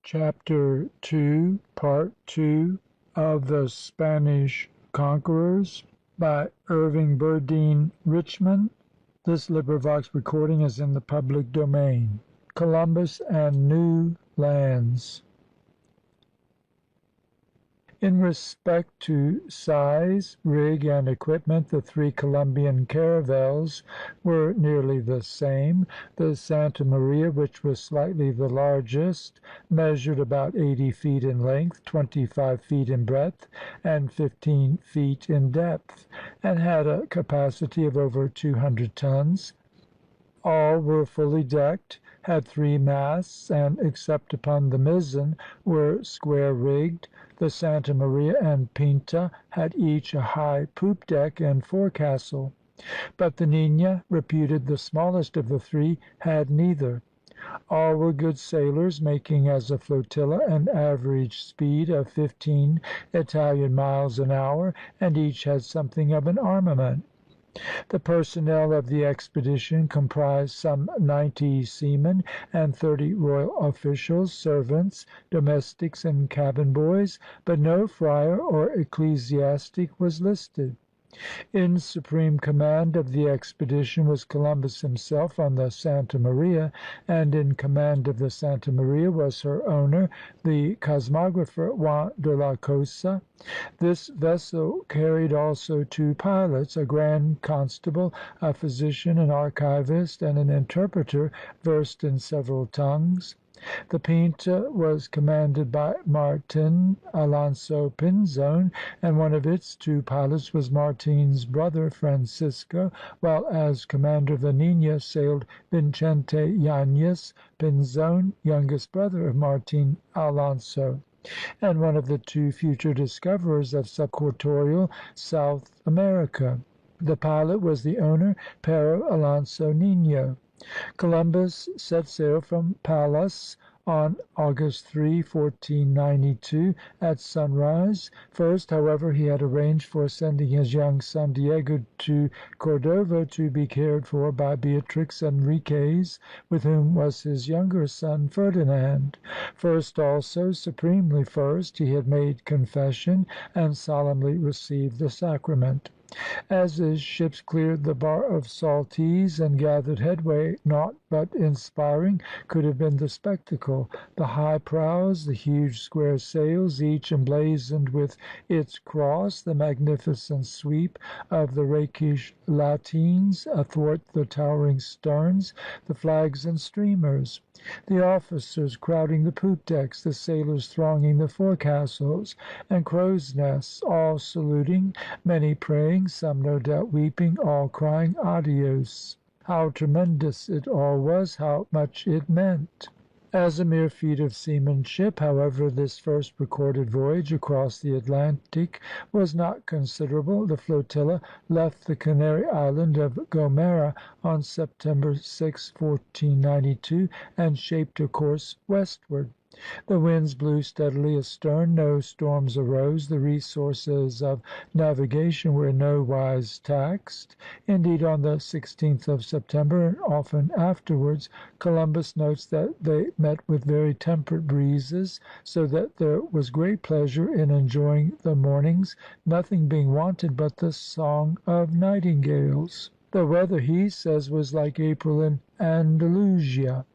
Chapter 2, Part 2 of the Spanish Conquerors by Irving, Berdine, Richman. Recording is in the public domain. Columbus and New Lands. In respect to size, rig, and equipment, the three Colombian caravels were nearly the same. The Santa Maria, which was slightly the largest, measured about 80 feet in length, 25 feet in breadth, and 15 feet in depth, and had a capacity of over 200 tons. All were fully decked, had three masts, and, except upon the mizzen, were square rigged. The Santa Maria and Pinta had each a high poop deck and forecastle, but the Nina, reputed the smallest of the three, had neither. All were good sailors, making as a flotilla an average speed of 15 Italian miles an hour, and each had something of an armament. The personnel of the expedition comprised some 90 seamen and 30 royal officials, servants, domestics, and cabin boys, but no friar or ecclesiastic was listed. In supreme command of the expedition was Columbus himself on the Santa Maria, and in command of the Santa Maria was her owner, the cosmographer Juan de la Cosa. This vessel carried also two pilots, a grand constable, a physician, an archivist, and an interpreter versed in several tongues. The Pinta was commanded by Martin Alonso Pinzon, and one of its two pilots was Martin's brother Francisco, while as commander of the Nina sailed Vincente Yañez Pinzon, youngest brother of Martin Alonso, and one of the two future discoverers of subequatorial South America. The pilot was the owner, Pero Alonso Nino. Columbus set sail from Palos on August 3, 1492, at sunrise. First, however, he had arranged for sending his young son Diego to Cordova to be cared for by Beatrix Enriquez, with whom was his younger son Ferdinand. First also, supremely first, he had made confession and solemnly received the sacrament. As his ships cleared the bar of Saltees and gathered headway, naught but inspiring could have been the spectacle. The high prows, the huge square sails, each emblazoned with its cross, the magnificent sweep of the rakish latines athwart the towering sterns, the flags and streamers, the officers crowding the poop decks, the sailors thronging the forecastles and crow's nests, all saluting, many praying, some no doubt weeping, all crying adios. How tremendous it all was, how much it meant! As a mere feat of seamanship, however, this first recorded voyage across the Atlantic was not considerable. The flotilla left the Canary island of Gomera on September 6, 1492, and shaped a course westward. The winds blew steadily astern, no storms arose, the resources of navigation were in no wise taxed. Indeed, on the 16th of September, and often afterwards, Columbus notes that they met with very temperate breezes, so that there was great pleasure in enjoying the mornings, nothing being wanted but the song of nightingales. The weather, he says, was like April in Andalusia.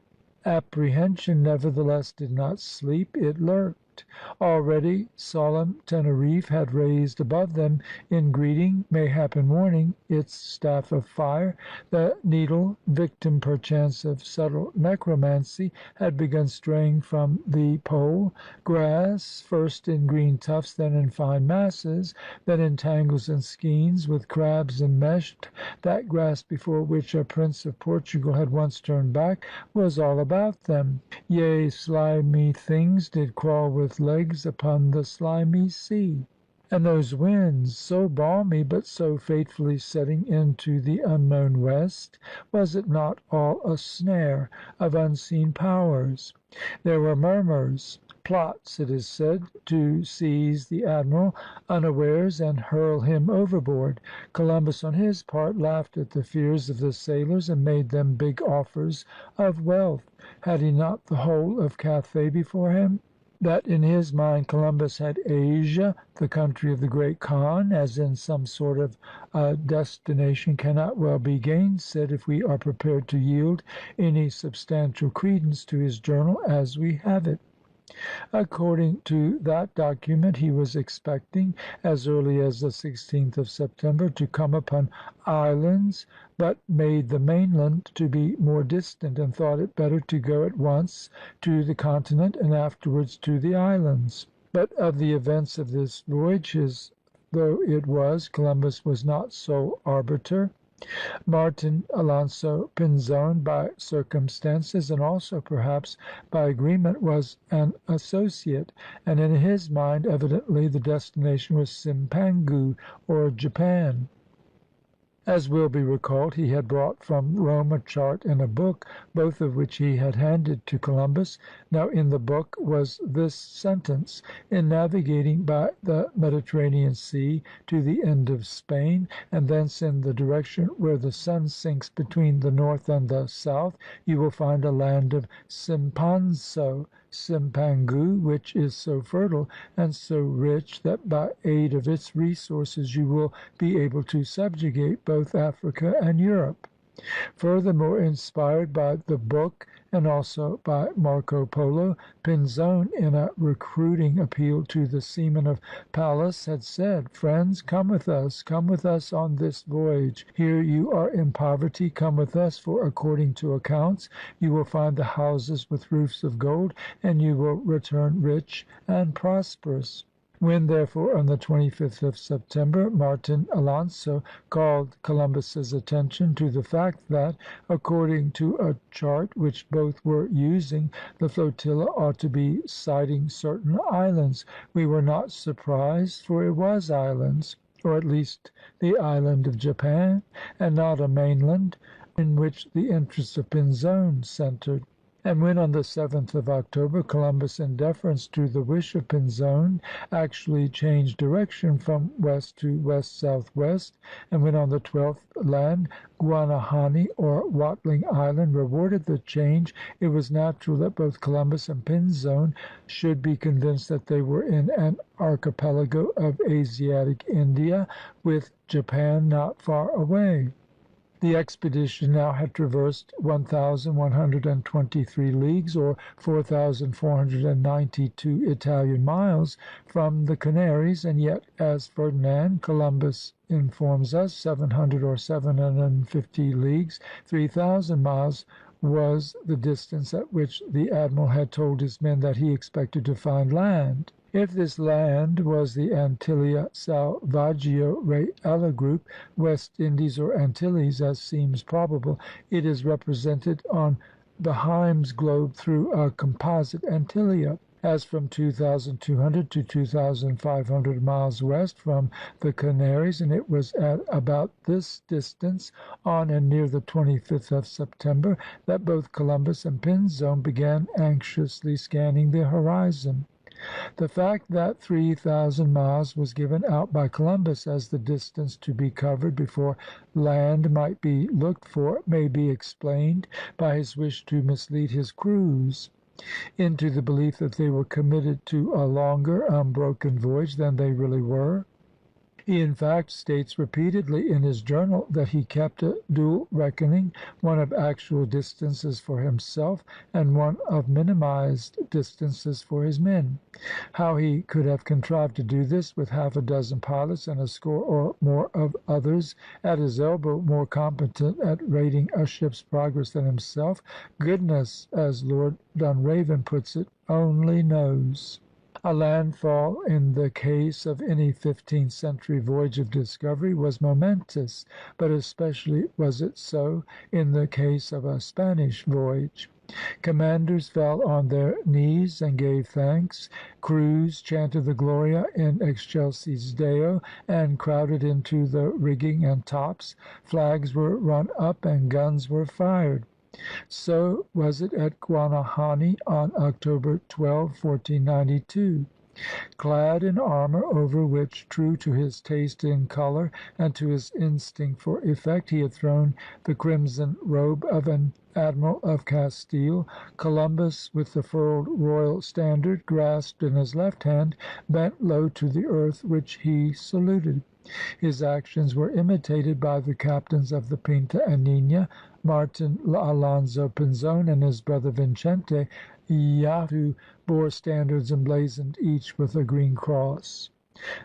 Apprehension, nevertheless, did not sleep; it lurked. Already solemn Teneriffe had raised above them in greeting, mayhap in warning, its staff of fire. The Needle, victim perchance of subtle necromancy, had begun straying from the pole. Grass, first in green tufts, then in fine masses, then in tangles and skeins, with crabs enmeshed, that grass before which a prince of Portugal had once turned back, was all about them. Yea, slimy things did crawl with legs upon the slimy sea. And those winds, so balmy, but so fatefully setting into the unknown west, was it not all a snare of unseen powers? There were murmurs. plots, it is said, to seize the admiral unawares and hurl him overboard. Columbus, on his part, laughed at the fears of the sailors and made them big offers of wealth. Had he not the whole of Cathay before him? That in his mind Columbus had Asia, the country of the Great Khan, as in some sort of a destination, cannot well be gainsaid if we are prepared to yield any substantial credence to his journal as we have it. According to that document, he was expecting, as early as the 16th of September, to come upon islands, but made the mainland to be more distant, and thought it better to go at once to the continent and afterwards to the islands. But of the events of this voyage, his though it was, Columbus was not sole arbiter. Martin Alonso Pinzon, by circumstances, and also perhaps by agreement, was an associate, and in his mind evidently the destination was Cimpangou, or Japan. As will be recalled, he had brought from Rome a chart and a book, both of which he had handed to Columbus. Now in the book was this sentence: "In navigating by the Mediterranean Sea to the end of Spain, and thence in the direction where the sun sinks between the north and the south, you will find a land of Simpanso (Cimpangou), which is so fertile and so rich that by aid of its resources you will be able to subjugate both Africa and Europe." Furthermore, inspired by the book and also by Marco Polo, Pinzon, in a recruiting appeal to the seamen of Pallas, had said, "Friends, come with us on this voyage. Here you are in poverty, come with us, for according to accounts you will find the houses with roofs of gold, and you will return rich and prosperous." When, therefore, on the 25th of September, Martin Alonso called Columbus's attention to the fact that, according to a chart which both were using, the flotilla ought to be sighting certain islands, we were not surprised, for it was islands, or at least the island of Japan, and not a mainland, in which the interests of Pinzon centered. And when, on the 7th of October, Columbus, in deference to the wish of Pinzon, actually changed direction from west to west southwest, and when on the 12th land Guanahani, or Watling Island, rewarded the change, it was natural that both Columbus and Pinzon should be convinced that they were in an archipelago of Asiatic India, with Japan not far away. The expedition now had traversed 1,123 leagues, or 4,492 Italian miles, from the Canaries, and yet, as Ferdinand Columbus informs us, 700 or 750 leagues, 3,000 miles, was the distance at which the admiral had told his men that he expected to find land. If this land was the Antillia Salvaggio Reale group, West Indies or Antilles, as seems probable, it is represented on Beheim's globe through a composite Antillia, as from 2,200 to 2,500 miles west from the Canaries, and it was at about this distance, on and near the 25th of September, that both Columbus and Pinzon began anxiously scanning the horizon. The fact that 3,000 miles was given out by Columbus as the distance to be covered before land might be looked for may be explained by his wish to mislead his crews into the belief that they were committed to a longer, unbroken voyage than they really were. He in fact states repeatedly in his journal that he kept a dual reckoning, one of actual distances for himself and one of minimized distances for his men. How he could have contrived to do this, with half a dozen pilots and a score or more of others at his elbow, more competent at rating a ship's progress than himself, goodness, as Lord Dunraven puts it, only knows. A landfall in the case of any 15th century voyage of discovery was momentous, but especially was it so in the case of a Spanish voyage. Commanders fell on their knees and gave thanks. Crews chanted the Gloria in excelsis Deo and crowded into the rigging and tops. Flags were run up and guns were fired. So was it at Guanahani on October 12, 1492. Clad in armor over which, true to his taste in color and to his instinct for effect, he had thrown the crimson robe of an admiral of Castile, Columbus, with the furled royal standard grasped in his left hand, bent low to the earth which he saluted. His actions were imitated by the captains of the Pinta and Nina, Martin Alonzo Pinzon and his brother Vincente Yacht, who bore standards emblazoned each with a green cross.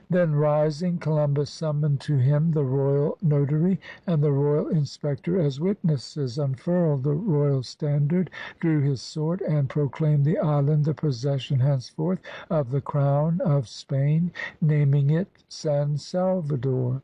Then rising, Columbus summoned to him the royal notary and the royal inspector as witnesses, unfurled the royal standard, drew his sword, and proclaimed the island the possession henceforth of the crown of Spain, naming it San Salvador.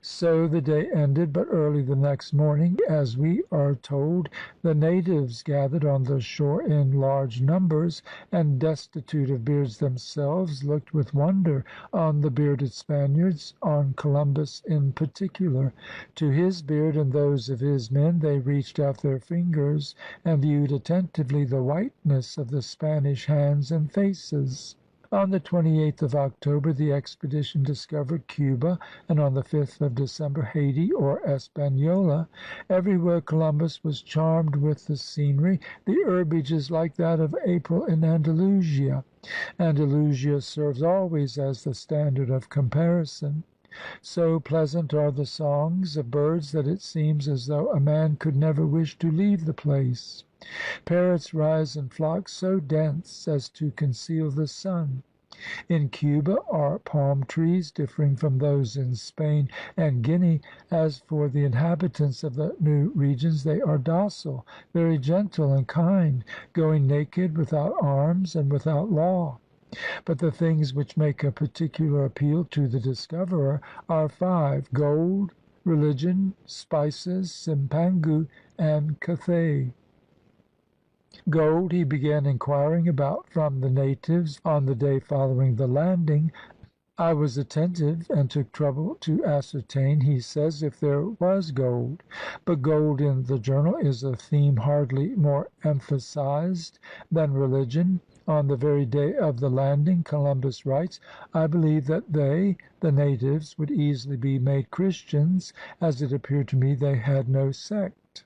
So the day ended, but early the next morning, as we are told, the natives gathered on the shore in large numbers, and, destitute of beards themselves, looked with wonder on the bearded Spaniards, on Columbus in particular. To his beard and those of his men they reached out their fingers and viewed attentively the whiteness of the Spanish hands and faces. On the 28th of October the expedition discovered Cuba, and on the 5th of December Hayti, or Hispaniola. Everywhere Columbus was charmed with the scenery. The herbage is like that of April in Andalusia. Andalusia serves always as the standard of comparison. So pleasant are the songs of birds that it seems as though a man could never wish to leave the place. Parrots rise in flocks so dense as to conceal the sun. In Cuba are palm trees, differing from those in Spain and Guinea. As for the inhabitants of the new regions, they are docile, very gentle and kind, going naked, without arms, and without law. But the things which make a particular appeal to the discoverer are five: gold, religion, spices, Simpangu, and Cathay. Gold he began inquiring about from the natives on the day following the landing. "I was attentive and took trouble to ascertain," he says, "if there was gold. But gold in the journal is a theme hardly more emphasized than religion." On the very day of the landing, Columbus writes, "I believe that they [the natives] would easily be made Christians, as it appeared to me they had no sect."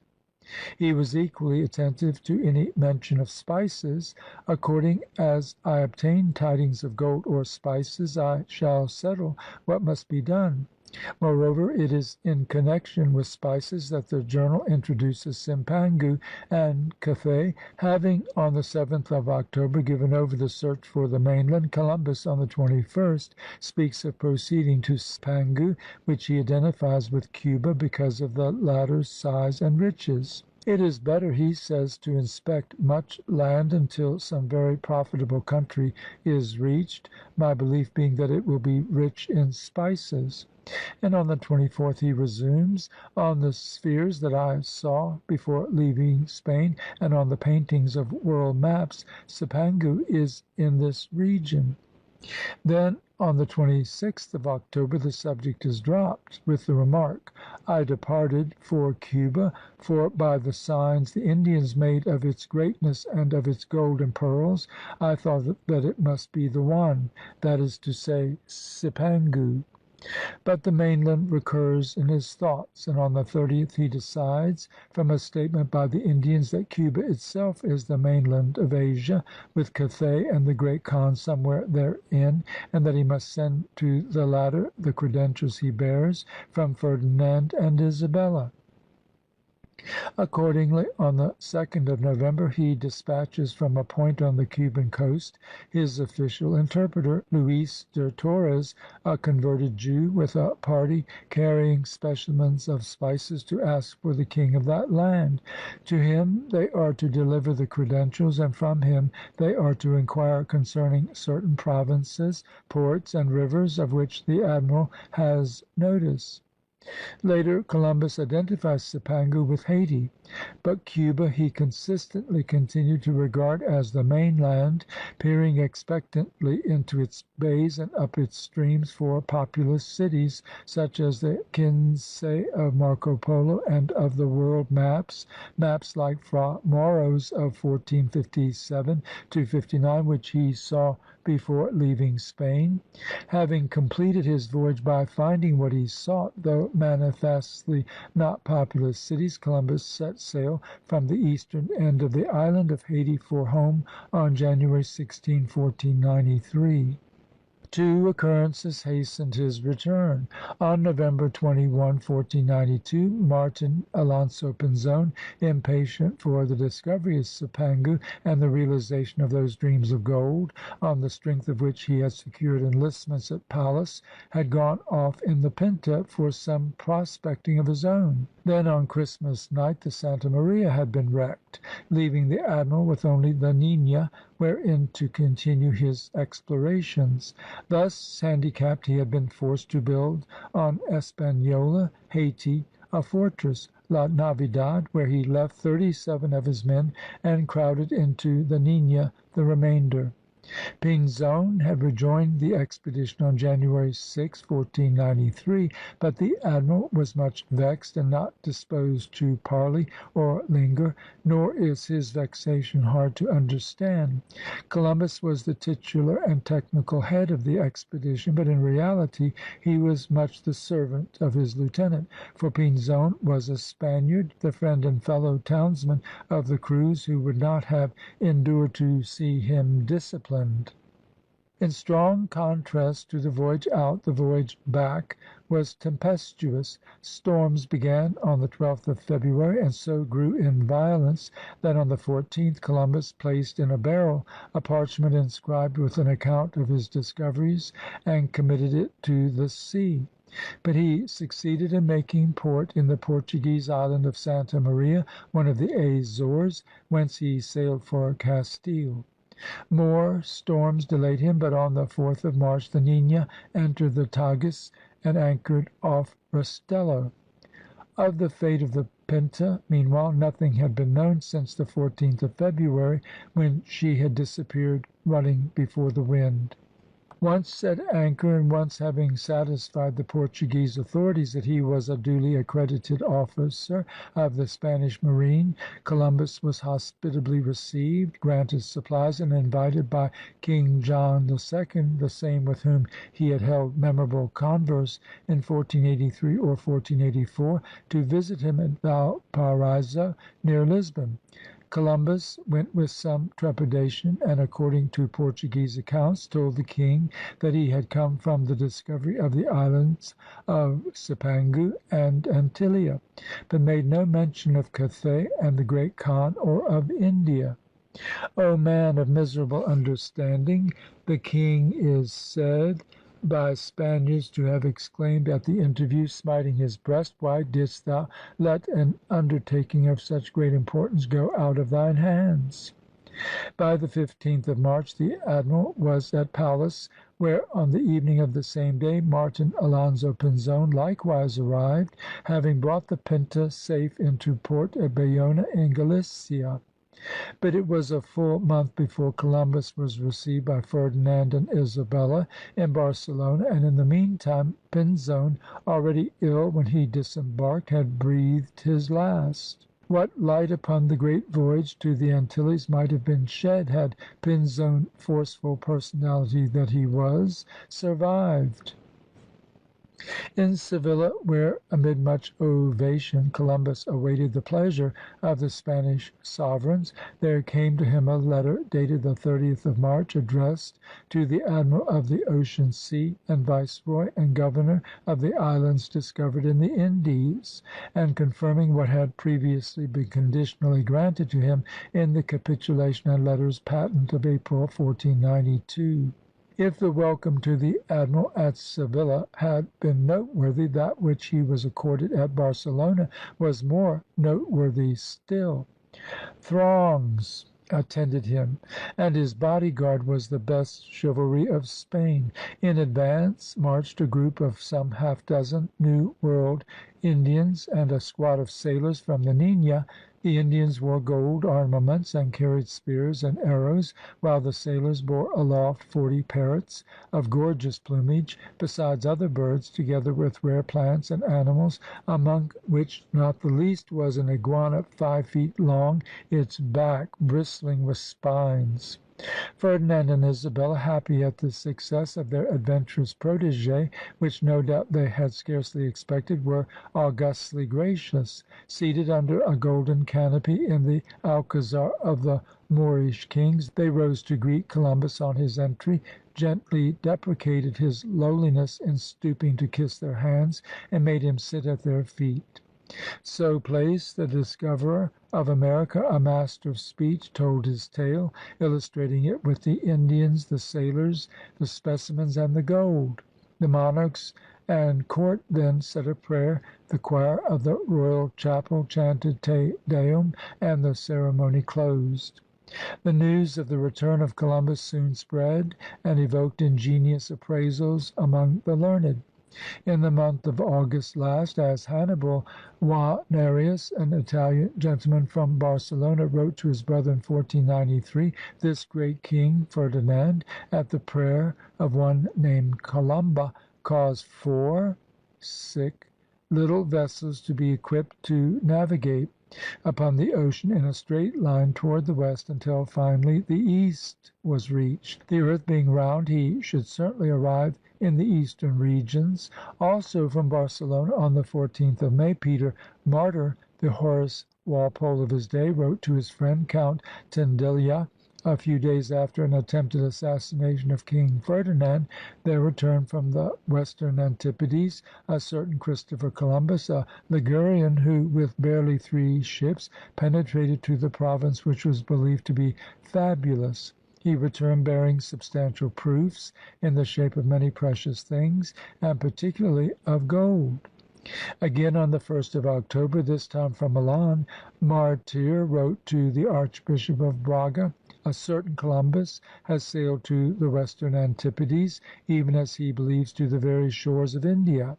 He was equally attentive to any mention of spices. "According as I obtain tidings of gold or spices, I shall settle what must be done." Moreover, it is in connection with spices that the journal introduces Simpangu and Cathay. Having, on the 7th of October, given over the search for the mainland, Columbus, on the 21st, speaks of proceeding to Simpangu, which he identifies with Cuba because of the latter's size and riches. "It is better," he says, "to inspect much land until some very profitable country is reached, my belief being that it will be rich in spices." And on the 24th he resumes: "On the spheres that I saw before leaving Spain, and on the paintings of world maps, Cipangu is in this region." Then on the 26th of October the subject is dropped, with the remark, "I departed for Cuba, for by the signs the Indians made of its greatness and of its gold and pearls, I thought that it must be the one, that is to say, Cipangu." But the mainland recurs in his thoughts, and on the 30th he decides, from a statement by the Indians, that Cuba itself is the mainland of Asia, with Cathay and the Great Khan somewhere therein, and that he must send to the latter the credentials he bears from Ferdinand and Isabella. Accordingly, on the 2nd of November, he dispatches from a point on the Cuban coast his official interpreter, Luis de Torres, a converted Jew, with a party carrying specimens of spices, to ask for the king of that land. To him they are to deliver the credentials, and from him they are to inquire concerning certain provinces, ports, and rivers, of which the admiral has notice. Later Columbus identifies Cipangu with Hayti, but Cuba he consistently continued to regard as the mainland, peering expectantly into its bays and up its streams for populous cities such as the Quinsay of Marco Polo and of the world maps like Fra Mauro's of 1457 59, which he saw before leaving Spain. Having completed his voyage by finding what he sought, though manifestly not populous cities, Columbus set sail from the eastern end of the island of Hayti for home on January 16, 1493. Two occurrences hastened his return. On November 21, 1492, Martin Alonso Pinzon, impatient for the discovery of Cipangu and the realization of those dreams of gold, on the strength of which he had secured enlistments at Palos, had gone off in the Pinta for some prospecting of his own. Then on Christmas night the Santa Maria had been wrecked, leaving the admiral with only the Nina wherein to continue his explorations. Thus handicapped, he had been forced to build on Hispaniola, Hayti, a fortress, La Navidad, where he left 37 of his men and crowded into the Nina the remainder. Pinzon had rejoined the expedition on January 6, 1493, but the admiral was much vexed and not disposed to parley or linger, nor is his vexation hard to understand. Columbus was the titular and technical head of the expedition, but in reality he was much the servant of his lieutenant, for Pinzon was a Spaniard, the friend and fellow townsman of the crews, who would not have endured to see him disciplined. In strong contrast to the voyage out, the voyage back was tempestuous. Storms began on the 12th of February, and so grew in violence that on the 14th Columbus placed in a barrel a parchment inscribed with an account of his discoveries and committed it to the sea. But he succeeded in making port in the Portuguese island of Santa Maria, one of the Azores, whence he sailed for Castile. More storms delayed him, but on the 4th of March the Nina entered the Tagus and anchored off Rastello. Of the fate of the Pinta, meanwhile, nothing had been known since the 14th of February, when she had disappeared running before the wind. Once at anchor, and once having satisfied the Portuguese authorities that he was a duly accredited officer of the Spanish marine, Columbus was hospitably received, granted supplies, and invited by King John II, the same with whom he had held memorable converse in 1483 or 1484, to visit him at Valparaiso, near Lisbon. Columbus went with some trepidation, and, according to Portuguese accounts, told the king that he had come from the discovery of the islands of Cipangu and Antillia, but made no mention of Cathay and the Great Khan or of India. O man of miserable understanding, the king is said by Spaniards to have exclaimed at the interview, smiting his breast, "Why didst thou let an undertaking of such great importance go out of thine hands?" By the 15th of March the admiral was at Palos, where on the evening of the same day Martin Alonso Pinzon likewise arrived, having brought the Pinta safe into port at Bayona in Galicia. But it was a full month before Columbus was received by Ferdinand and Isabella in Barcelona, and in the meantime Pinzon, already ill when he disembarked, had breathed his last. What light upon the great voyage to the Antilles might have been shed had Pinzon, forceful personality that he was, survived! In Seville, where, amid much ovation, Columbus awaited the pleasure of the Spanish sovereigns, there came to him a letter dated the 30th of March, addressed to the admiral of the Ocean Sea and viceroy and governor of the islands discovered in the Indies, and confirming what had previously been conditionally granted to him in the capitulation and letters patent of April, 1492. If the welcome to the admiral at Seville had been noteworthy, that which he was accorded at Barcelona was more noteworthy still. Throngs attended him, and his bodyguard was the best chivalry of Spain. In advance marched a group of some half dozen New World Indians and a squad of sailors from the Nina. The Indians wore gold armaments and carried spears and arrows, while the sailors bore aloft 40 parrots of gorgeous plumage, besides other birds, together with rare plants and animals, among which not the least was an iguana 5 feet long, its back bristling with spines. Ferdinand and Isabella, happy at the success of their adventurous protégé, which no doubt they had scarcely expected, were augustly gracious. Seated under a golden canopy in the Alcazar of the Moorish kings, they rose to greet Columbus on his entry, gently deprecated his lowliness in stooping to kiss their hands, and made him sit at their feet. So placed, the discoverer of America, a master of speech, told his tale, illustrating it with the Indians, the sailors, the specimens, and the gold. The monarchs and court then said a prayer, the choir of the royal chapel chanted Te Deum, and the ceremony closed. The news of the return of Columbus soon spread and evoked ingenious appraisals among the learned. In the month of August last, as Hannibal Guarnerius, an Italian gentleman from Barcelona, wrote to his brother in 1493, this great king, Ferdinand, at the prayer of one named Columba, caused 4 little vessels to be equipped to navigate upon the ocean in a straight line toward the west, until finally the east was reached. The earth being round, he should certainly arrive in the eastern regions. Also from Barcelona, on the 14th of May, Peter Martyr, the Horace Walpole of his day, wrote to his friend Count Tendilla, a few days after an attempted assassination of King Ferdinand, there returned from the western Antipodes a certain Christopher Columbus, a Ligurian, who, with barely 3 ships, penetrated to the province which was believed to be fabulous. He returned bearing substantial proofs in the shape of many precious things, and particularly of gold. Again, on the 1st of October, this time from Milan, Martyr wrote to the Archbishop of Braga, "A certain Columbus has sailed to the western Antipodes, even as he believes to the very shores of India.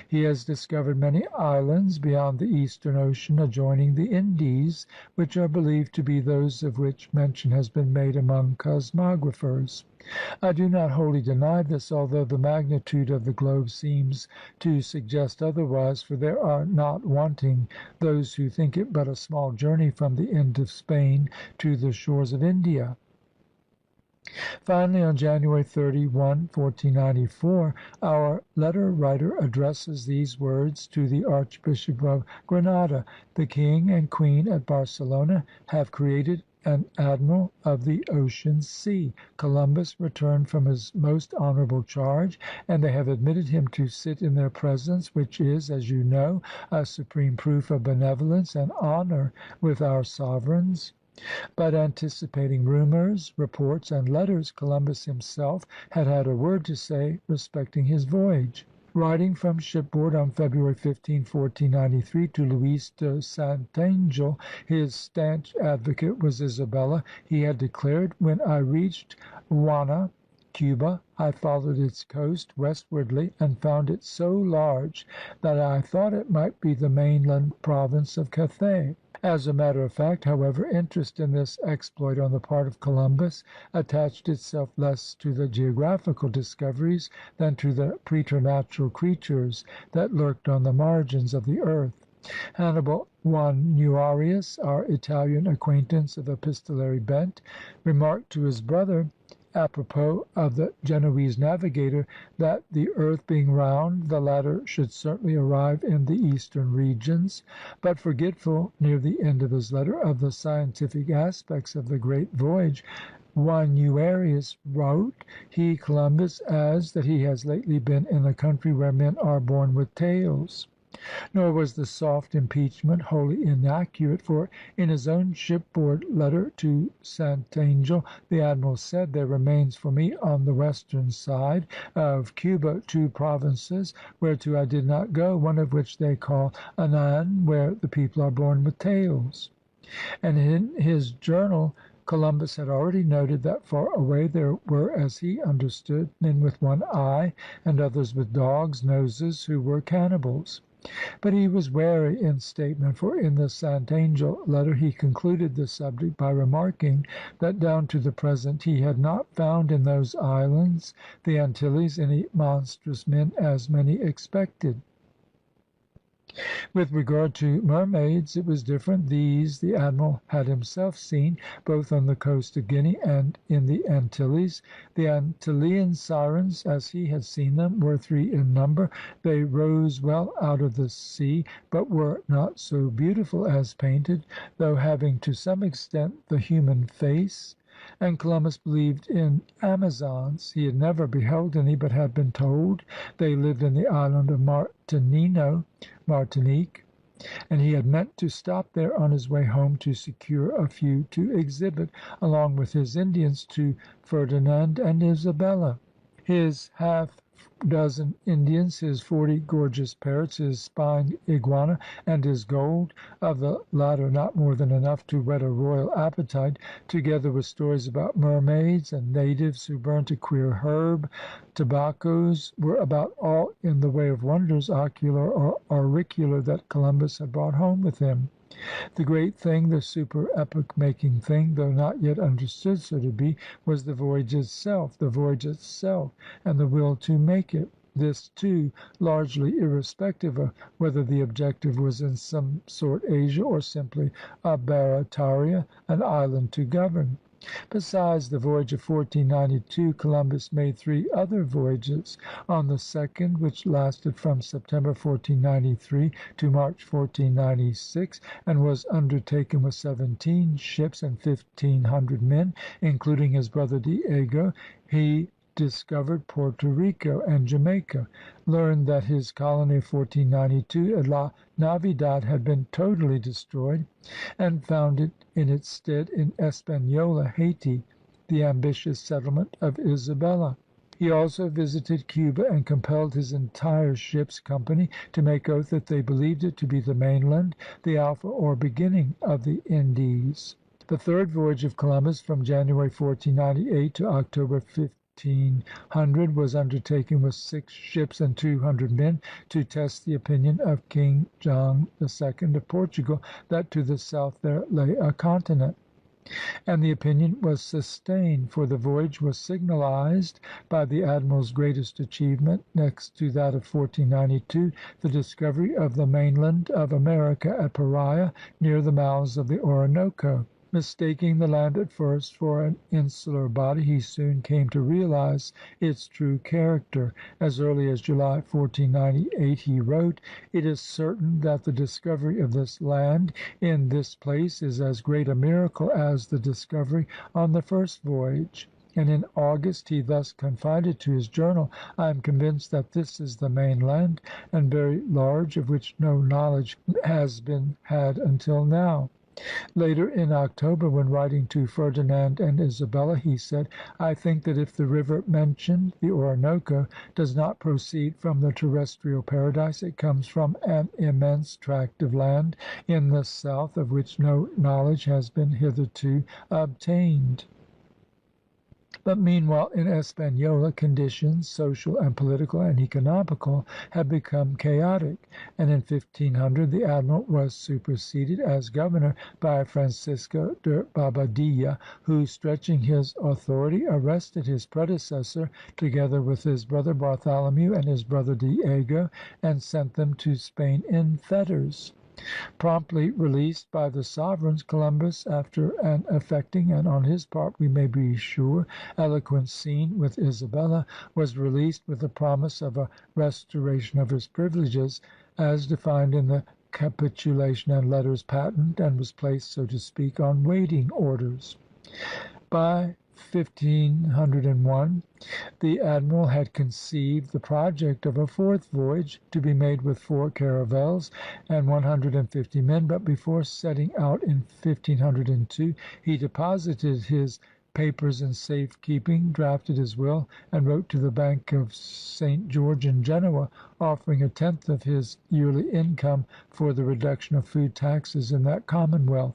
He has discovered many islands beyond the Eastern Ocean adjoining the Indies, which are believed to be those of which mention has been made among cosmographers. I do not wholly deny this, although the magnitude of the globe seems to suggest otherwise, for there are not wanting those who think it but a small journey from the end of Spain to the shores of India." Finally, on January 31, 1494, our letter writer addresses these words to the Archbishop of Granada: "The King and Queen at Barcelona have created an admiral of the ocean sea, Columbus, returned from his most honorable charge, and they have admitted him to sit in their presence, which is, as you know, a supreme proof of benevolence and honor with our sovereigns." But anticipating rumors, reports, and letters, Columbus himself had had a word to say respecting his voyage. Writing from shipboard on February 15, 1493, to Luis de Santangel, his stanch advocate was Isabella, he had declared: "When I reached Juana, Cuba, I followed its coast westwardly, and found it so large that I thought it might be the mainland province of Cathay." As a matter of fact, however, interest in this exploit on the part of Columbus attached itself less to the geographical discoveries than to the preternatural creatures that lurked on the margins of the earth. Hannibal Guarnerius, our Italian acquaintance of epistolary bent, remarked to his brother, apropos of the Genoese navigator, that the earth being round, the latter should certainly arrive in the eastern regions; but forgetful, near the end of his letter, of the scientific aspects of the great voyage, Guarnerius wrote: "He (Columbus) adds that he has lately been in a country where men are born with tails." Nor was the soft impeachment wholly inaccurate, for in his own shipboard letter to Santangel the admiral said: "There remains for me on the western side of Cuba 2 provinces whereto I did not go, one of which they call Anan, where the people are born with tails." And in his journal Columbus had already noted that far away there were, as he understood, men with one eye and others with dogs' noses who were cannibals. But he was wary in statement, for in the St. Angel letter he concluded the subject by remarking that down to the present he had not found in those islands, the Antilles, any monstrous men as many expected. With regard to mermaids it was different. These the admiral had himself seen, both on the coast of Guinea and in the Antilles. The Antillean sirens, as he had seen them, were three in number. They rose well out of the sea, but were not so beautiful as painted, though having to some extent the human face. And Columbus believed in Amazons. He had never beheld any, but had been told they lived in the island of Martinique, and he had meant to stop there on his way home to secure a few to exhibit, along with his Indians, to Ferdinand and Isabella. His half-dozen Indians, his 40 gorgeous parrots, his spined iguana, and his gold, of the latter not more than enough to whet a royal appetite, together with stories about mermaids and natives who burnt a queer herb, tobaccos, were about all in the way of wonders, ocular or auricular, that Columbus had brought home with him. The great thing, the super epoch-making thing, though not yet understood so to be, was the voyage itself, and the will to make it. This, too, largely irrespective of whether the objective was in some sort Asia, or simply a Barataria, an island to govern. Besides the voyage of 1492, Columbus made three other voyages. On the second, which lasted from September, 1493, to March, 1496, and was undertaken with 17 ships and 1,500 men, including his brother Diego, he discovered Puerto Rico and Jamaica, learned that his colony of 1492 at La Navidad had been totally destroyed, and founded in its stead in Hispaniola, Haiti, the ambitious settlement of Isabella. He also visited Cuba and compelled his entire ship's company to make oath that they believed it to be the mainland, the alpha or beginning of the Indies. The third voyage of Columbus, from January, 1498, to October, 1500, was undertaken with 6 ships and 200 men to test the opinion of King John II of Portugal that to the south there lay a continent. And the opinion was sustained, for the voyage was signalized by the admiral's greatest achievement, next to that of 1492, the discovery of the mainland of America at Paria, near the mouths of the Orinoco. Mistaking the land at first for an insular body, he soon came to realize its true character. As early as July, 1498, he wrote: "It is certain that the discovery of this land in this place is as great a miracle as the discovery on the first voyage." And in August he thus confided to his journal: "I am convinced that this is the mainland, and very large, of which no knowledge has been had until now." Later, in October, when writing to Ferdinand and Isabella, he said: "I think that if the river mentioned, the Orinoco, does not proceed from the terrestrial paradise, it comes from an immense tract of land in the south, of which no knowledge has been hitherto obtained." But meanwhile in Hispaniola conditions, social and political and economical, had become chaotic, and in 1500 the admiral was superseded as governor by Francisco de Bobadilla, who, stretching his authority, arrested his predecessor, together with his brother Bartholomew and his brother Diego, and sent them to Spain in fetters. Promptly released by the sovereigns, Columbus, after an affecting, and on his part, we may be sure, eloquent scene with Isabella, was released with the promise of a restoration of his privileges, as defined in the capitulation and letters patent, and was placed, so to speak, on waiting orders. By 1501 the admiral had conceived the project of a fourth voyage, to be made with 4 caravels and 150 men, but before setting out in 1502 he deposited his papers in safe keeping, drafted his will, and wrote to the Bank of St. George in Genoa, offering a tenth of his yearly income for the reduction of food taxes in that commonwealth.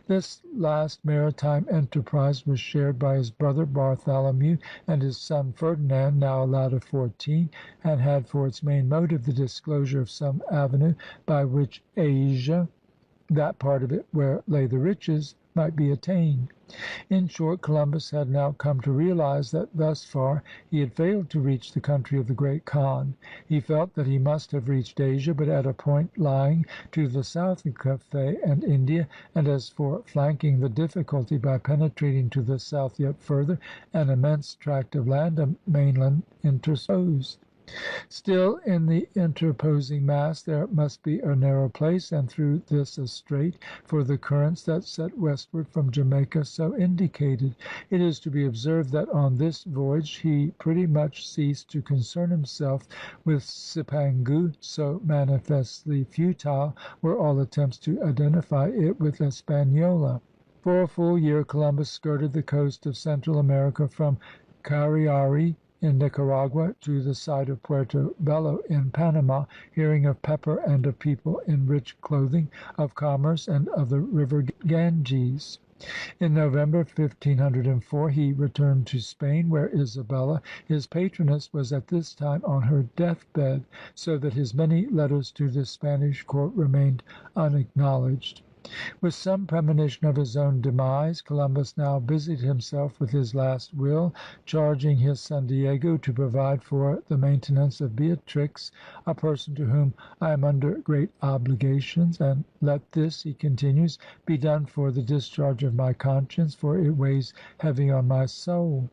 This last maritime enterprise was shared by his brother Bartholomew and his son Ferdinand, now a lad of 14, and had for its main motive the disclosure of some avenue by which Asia, that part of it where lay the riches, might be attained. In short, Columbus had now come to realize that thus far he had failed to reach the country of the Great Khan. He felt that he must have reached Asia, but at a point lying to the south of Cathay and India, and as for flanking the difficulty by penetrating to the south yet further, an immense tract of land, a mainland, interposed. Still, in the interposing mass there must be a narrow place, and through this a strait, for the currents that set westward from Jamaica so indicated. It is to be observed that on this voyage he pretty much ceased to concern himself with Cipangu, so manifestly futile were all attempts to identify it with Hispaniola. For a full year Columbus skirted the coast of Central America from Cariari in Nicaragua to the site of Puerto Bello in Panama, hearing of pepper and of people in rich clothing, of commerce, and of the river Ganges. In November 1504 he returned to Spain, where Isabella, his patroness, was at this time on her deathbed, so that his many letters to the Spanish court remained unacknowledged. With some premonition of his own demise, Columbus now busied himself with his last will, charging his son Diego to provide for the maintenance of Beatrix, a person to whom I am under great obligations, and let this, he continues, be done for the discharge of my conscience, for it weighs heavy on my soul.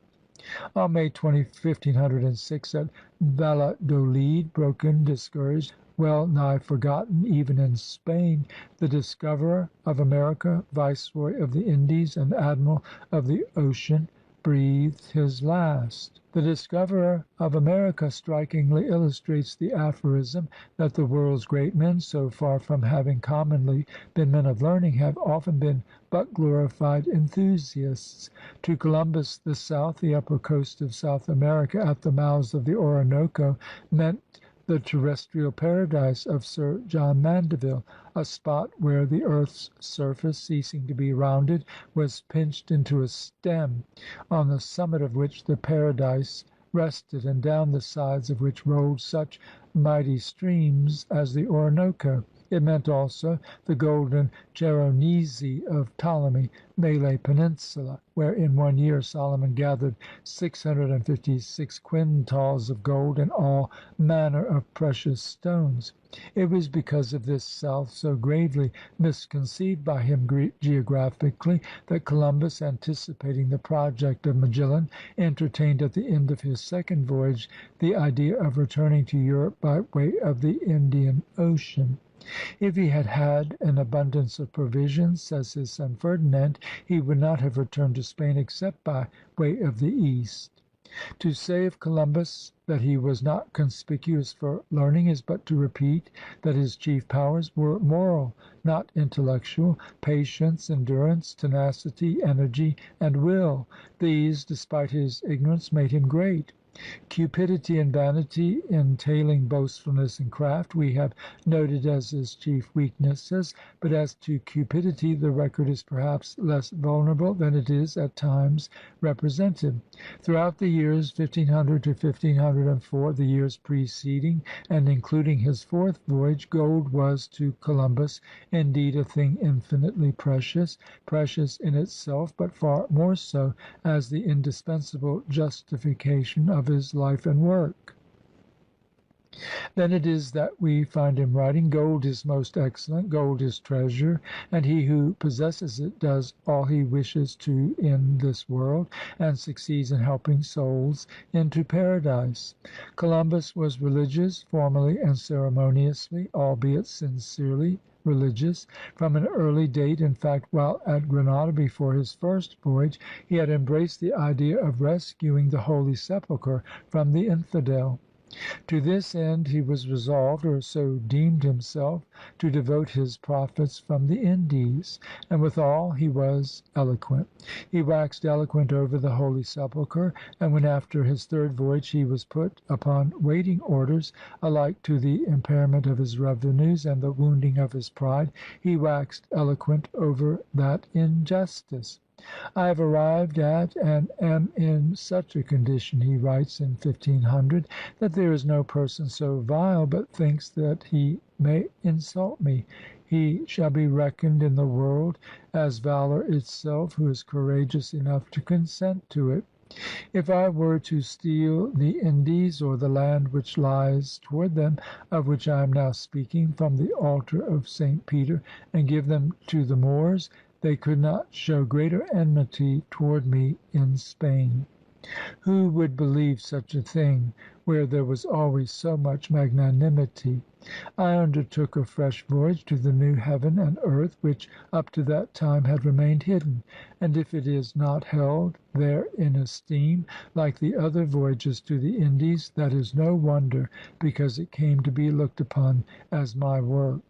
On May 20, 1506, at Valladolid, broken, discouraged, well nigh forgotten even in Spain, the discoverer of America, viceroy of the Indies, and admiral of the ocean, breathed his last. The discoverer of America strikingly illustrates the aphorism that the world's great men, so far from having commonly been men of learning, have often been but glorified enthusiasts. To Columbus the South, the upper coast of South America at the mouths of the Orinoco, meant the terrestrial paradise of Sir John Mandeville, a spot where the earth's surface, ceasing to be rounded, was pinched into a stem, on the summit of which the paradise rested, and down the sides of which rolled such mighty streams as the Orinoco. It meant also the golden Chersonese of Ptolemy, Malay Peninsula, where in one year Solomon gathered 656 quintals of gold and all manner of precious stones. It was because of this south, so gravely misconceived by him geographically, that Columbus, anticipating the project of Magellan, entertained at the end of his second voyage the idea of returning to Europe by way of the Indian Ocean. If he had had an abundance of provisions, says his son Ferdinand, he would not have returned to Spain except by way of the East. To say of Columbus that he was not conspicuous for learning is but to repeat that his chief powers were moral, not intellectual. Patience, endurance, tenacity, energy, and will, these, despite his ignorance, made him great. Cupidity and vanity, entailing boastfulness and craft, we have noted as his chief weaknesses; but as to cupidity the record is perhaps less vulnerable than it is at times represented. Throughout the years 1500 to 1504, the years preceding and including his fourth voyage, gold was to Columbus indeed a thing infinitely precious, precious in itself, but far more so as the indispensable justification of his life and work. Then it is that we find him writing, "Gold is most excellent, gold is treasure, and he who possesses it does all he wishes to in this world, and succeeds in helping souls into paradise." Columbus was religious, formally and ceremoniously, albeit sincerely religious. From an early date, in fact, while at Grenada before his first voyage, he had embraced the idea of rescuing the Holy Sepulchre from the infidel. To this end he was resolved, or so deemed himself, to devote his profits from the Indies. And withal he was eloquent. He waxed eloquent over the Holy Sepulchre, and when after his third voyage he was put upon waiting orders, alike to the impairment of his revenues and the wounding of his pride, he waxed eloquent over that injustice. "I have arrived at and am in such a condition," he writes in 1500, "that there is no person so vile but thinks that he may insult me. He shall be reckoned in the world as valour itself who is courageous enough to consent to it. If I were to steal the Indies, or the land which lies toward them, of which I am now speaking, from the altar of St. Peter, and give them to the Moors, they could not show greater enmity toward me in Spain. Who would believe such a thing, where there was always so much magnanimity? I undertook a fresh voyage to the new heaven and earth, which up to that time had remained hidden; and if it is not held there in esteem, like the other voyages to the Indies, that is no wonder, because it came to be looked upon as my work."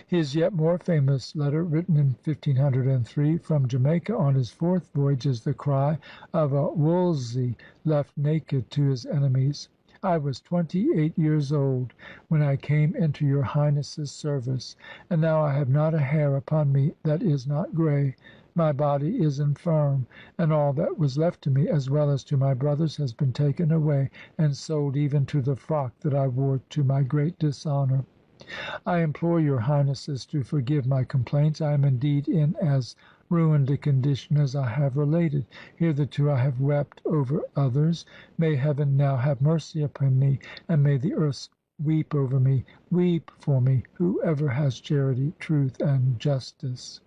His yet more famous letter, written in 1503 from Jamaica on his fourth voyage, is the cry of a Wolsey left naked to his enemies: "I was 28 years old when I came into your Highness's service, and now I have not a hair upon me that is not grey. My body is infirm, and all that was left to me, as well as to my brothers, has been taken away and sold, even to the frock that I wore, to my great dishonour. I implore your Highnesses to forgive my complaints. I am indeed in as ruined a condition as I have related. Hitherto I have wept over others. May Heaven now have mercy upon me, and may the earth weep over me. Weep for me, whoever has charity, truth, and justice."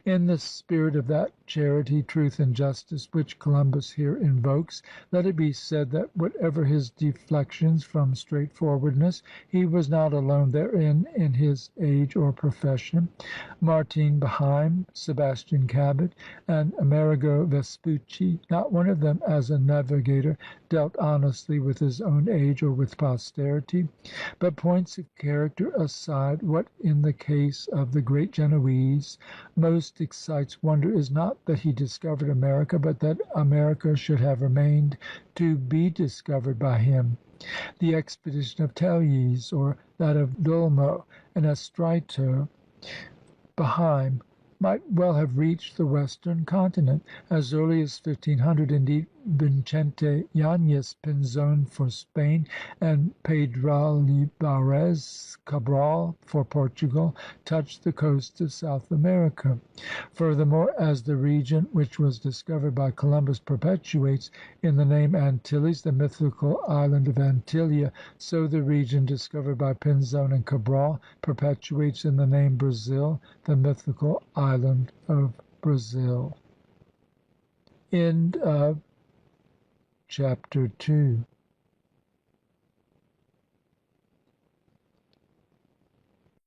In the spirit of that charity, truth, and justice which Columbus here invokes, let it be said that whatever his deflections from straightforwardness, he was not alone therein in his age or profession. Martin Behaim, Sebastian Cabot, and Amerigo Vespucci, not one of them as a navigator dealt honestly with his own age or with posterity. But points of character aside, what in the case of the great Genoese most excites wonder is not that he discovered America, but that America should have remained to be discovered by him. The expedition of Thales, or that of Dulmo and Estreito Behaim, might well have reached the western continent. As early as 1500, indeed, Vincente Yañez Pinzon for Spain, and Pedralibárez Cabral for Portugal, touched the coast of South America. Furthermore, as the region which was discovered by Columbus perpetuates in the name Antilles, the mythical island of Antilia, so the region discovered by Pinzon and Cabral perpetuates in the name Brazil, the mythical island of Brazil. Chapter 2.